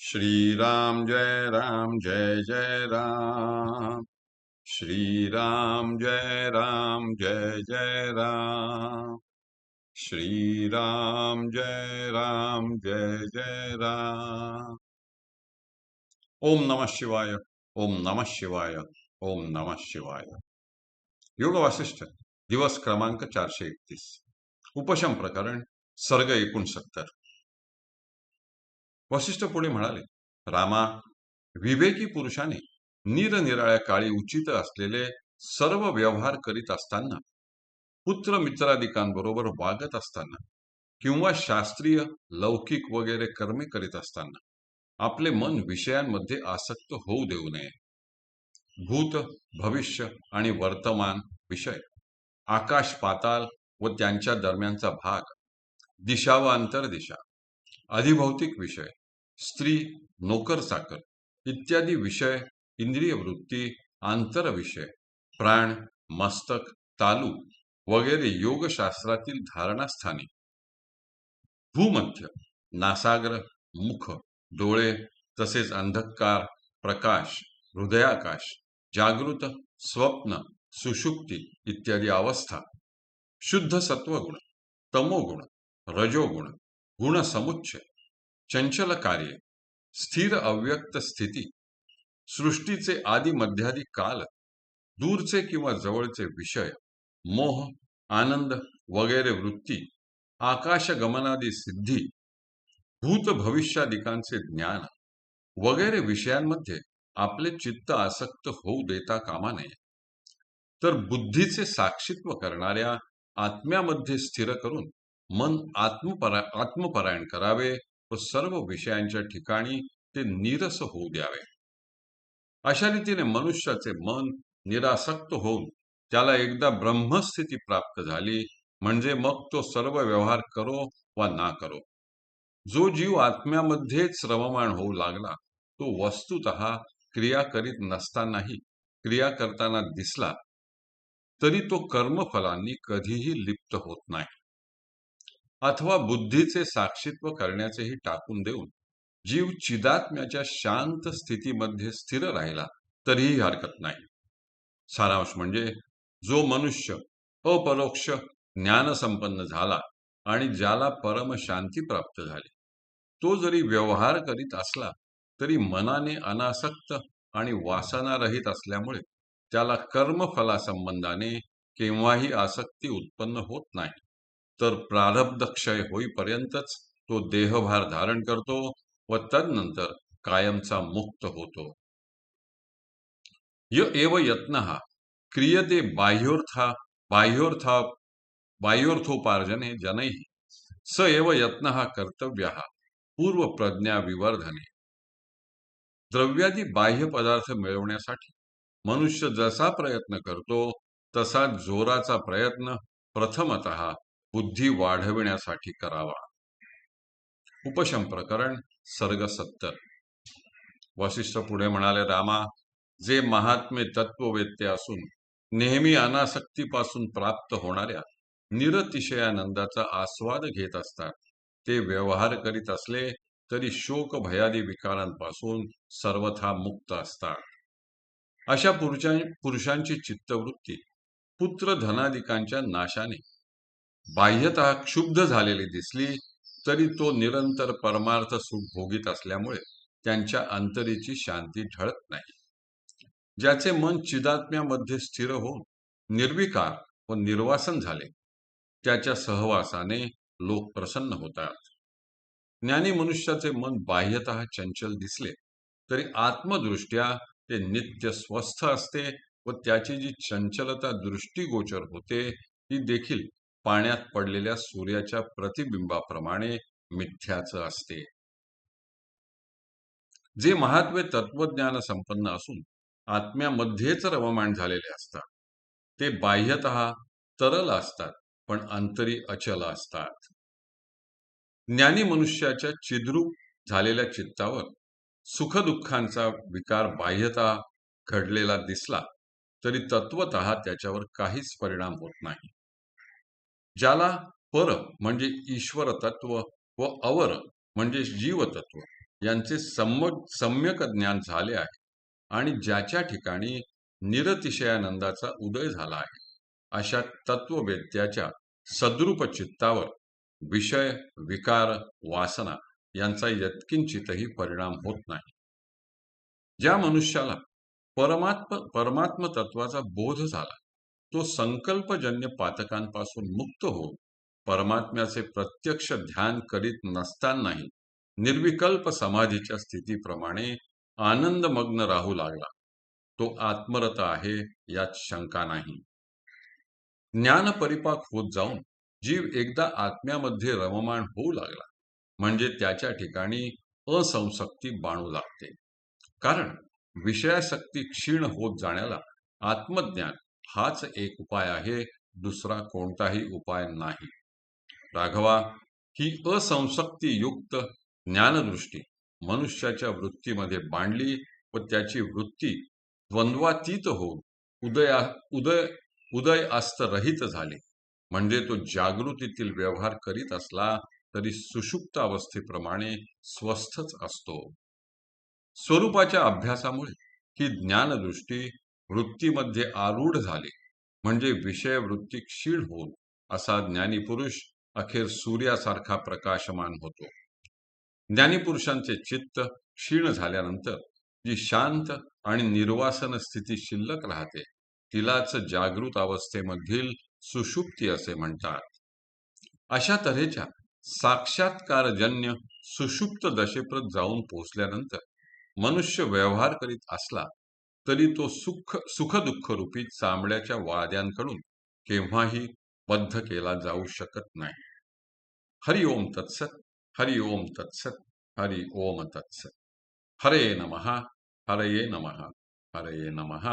श्री राम जय जय राम। श्री राम जय राम। श्री राम जय राम। ओम नमः शिवाय। ओम नमः शिवाय। ओम नमः शिवाय। योग वासिष्ठ दिवस क्रमांक 431। उपशम प्रकरण सर्ग 69। वसिष्ठ पुढे म्हणाले, रामा, विवेकी पुरुषाने निरनिराळ्या काळी उचित असलेले सर्व व्यवहार करीत असताना, पुत्र मित्रादिकांबरोबर वागत असताना किंवा शास्त्रीय लौकिक वगैरे कर्मे करीत असताना आपले मन विषयांमध्ये आसक्त होऊ देऊ नये. भूत, भविष्य आणि वर्तमान विषय, आकाश पाताल व त्यांच्या दरम्यानचा भाग, दिशा व अंतर्दिशा, अधिभौतिक विषय, स्त्री, नोकर चाकर इत्यादी विषय, इंद्रिय वृत्ती, आंतर विषय, प्राण, मस्तक, तालू वगैरे योगशास्त्रातील धारणास्थानी, भूमध्य, नासाग्र, मुख, डोळे तसेच अंधकार, प्रकाश, हृदयाकाश, जागृत, स्वप्न, सुषुप्ती इत्यादी अवस्था, शुद्ध सत्वगुण, तमोगुण, रजोगुण, गुणसमुच्चय, चंचल कार्य, स्थिर अव्यक्त स्थिती, सृष्टीचे आदि मध्यादी काल, दूरचे किंवा जवळचे विषय, मोह, आनंद वगैरे वृत्ती, आकाशगमनादी सिद्धी, भूत भविष्यादिकांचे ज्ञान वगैरे विषयांमध्ये आपले चित्त आसक्त होऊ देता कामा नये. तर बुद्धीचे साक्षीत्व करणाऱ्या आत्म्यामध्ये स्थिर करून मन आत्मपरायण करावे व सर्व विषयांच्या ठिकाणी ते नीरस होऊ द्यावे. अशा रीतीने मनुष्याचे मन निरासक्त होऊन त्याला एकदा ब्रह्मस्थिती प्राप्त झाली म्हणजे मग तो सर्व व्यवहार करो वा ना करो. जो जीव आत्म्यामध्येच रममाण होऊ लागला तो वस्तुतः क्रिया करीत नसतानाही क्रिया करताना दिसला तरी तो कर्मफलांनी कधीही लिप्त होत नाही. अथवा बुद्धीचे साक्षीत्व करण्याचेही टाकून देऊन जीव चिदात्म्याच्या शांत स्थितीमध्ये स्थिर राहिला तरीही हरकत नाही. सारांश म्हणजे, जो मनुष्य अपरोक्ष ज्ञानसंपन्न झाला आणि ज्याला परम शांती प्राप्त झाली, तो जरी व्यवहार करीत असला तरी मनाने अनासक्त आणि वासनारहित असल्यामुळे त्याला कर्मफलासंबंधाने केव्हाही आसक्ती उत्पन्न होत नाही. तर प्रारब्ध क्षय होईपर्यंतच तो देहभार धारण करतो व तदनंतर कायमचा मुक्त होतो. य एव यत्नः क्रियते बाह्योर्थोपार्जने जनैः स एव यत्नः कर्तव्यः पूर्वप्रज्ञा विवर्धने. द्रव्यादी बाह्य पदार्थ मिळवण्यासाठी मनुष्य जसा प्रयत्न करतो तसा जोराचा प्रयत्न प्रथमतः बुद्धी वाढविण्यासाठी करावा. उपशम प्रकरण सर्ग 70. वसिष्ठ पुढे म्हणाले, रामा, जे महात्मे तत्ववेत्ते असून नेहमी अनासक्तीपासून प्राप्त होणाऱ्या निरतिशयानंदाचा आस्वाद घेत असतात, ते व्यवहार करीत असले तरी शोक भयादी विकारांपासून सर्वथा मुक्त असतात. अशा पुरुषांची चित्तवृत्ती पुत्र धनादिकांच्या नाशाने बाह्यतः क्षुब्ध झालेली दिसली तरी तो निरंतर परमार्थ सुख भोगीत असल्यामुळे त्यांच्या अंतरीची शांती ढळत नाही. ज्याचे मन चिदात्म्यामध्ये स्थिर होऊन निर्विकार व निर्वासन झाले, त्याच्या सहवासाने लोक प्रसन्न होतात. ज्ञानी मनुष्याचे मन बाह्यतः चंचल दिसले तरी आत्मदृष्ट्या ते नित्य स्वस्थ असते व त्याची जी चंचलता दृष्टीगोचर होते ती देखील पाण्यात पडलेल्या सूर्याच्या प्रतिबिंबाप्रमाणे मिथ्याच असते. जे महात्मे तत्वज्ञान संपन्न असून आत्म्यामध्येच रममाण झालेले असतात, ते बाह्यतः तरल असतात पण अंतरी अचल असतात. ज्ञानी मनुष्याच्या चिद्रूप झालेल्या चित्तावर सुखदुःखांचा विकार बाह्यतः घडलेला दिसला तरी तत्वतः त्याच्यावर काहीच परिणाम होत नाही. ज्याला पर म्हणजे ईश्वर तत्व व अवर म्हणजे जीवतत्व यांचे सम्यक ज्ञान झाले आहे आणि ज्याच्या ठिकाणी निरतिशयानंदाचा उदय झाला आहे, अशा तत्ववेत्याच्या सद्रूप चित्तावर विषय, विकार, वासना यांचा यत्किंचितही परिणाम होत नाही. ज्या मनुष्याला परमात्म तत्वाचा बोध झाला, तो संकल्पजन्य पातकांपासून मुक्त होऊन परमात्म्याचे प्रत्यक्ष ध्यान करीत नसतानाही निर्विकल्प समाधीच्या स्थितीप्रमाणे आनंदमग्न राहू लागला. तो आत्मरत आहे यात शंका नाही. ज्ञान परिपाक होत जाऊन जीव एकदा आत्म्यामध्ये रममाण होऊ लागला म्हणजे त्याच्या ठिकाणी असंसक्ती बाणू लागते. कारण विषयासक्ती क्षीण होत जाण्याला आत्मज्ञान हाच एक उपाय आहे, दुसरा कोणताही उपाय नाही. राघवा, ही असंसक्तीयुक्त ज्ञानदृष्टी मनुष्याच्या वृत्तीमध्ये बांधली व त्याची वृत्ती द्वंद्वातीत होऊन उदया उदय उदय रहित झाले म्हणजे तो जागृतीतील व्यवहार करीत असला तरी सुषुप्त अवस्थेप्रमाणे स्वस्थच असतो. स्वरूपाच्या अभ्यासामुळे ही ज्ञानदृष्टी वृत्तीमध्ये आरूढ झाली म्हणजे विषय वृत्ती क्षीण होऊन असा ज्ञानीपुरुष अखेर सूर्यासारखा प्रकाशमान होतो. ज्ञानीपुरुषांचे चित्त क्षीण झाल्यानंतर जी शांत आणि निर्वासन स्थिती शिल्लक राहते तिलाच जागृत अवस्थेमधील सुषुप्ती असे म्हणतात. अशा तऱ्हेच्या साक्षात्कारजन्य सुषुप्त दशेप्रत जाऊन पोहोचल्यानंतर मनुष्य व्यवहार करीत असला तरी तो सुख दुःख रूपी चांबड्याच्या वाद्यांकडून केव्हाही बद्ध केला जाऊ शकत नाही. हरि ओम तत्सत. हरि ओम तत्सत. हरि ओम तत्सत. हरे नमः. हरये नमः. हरये नमः.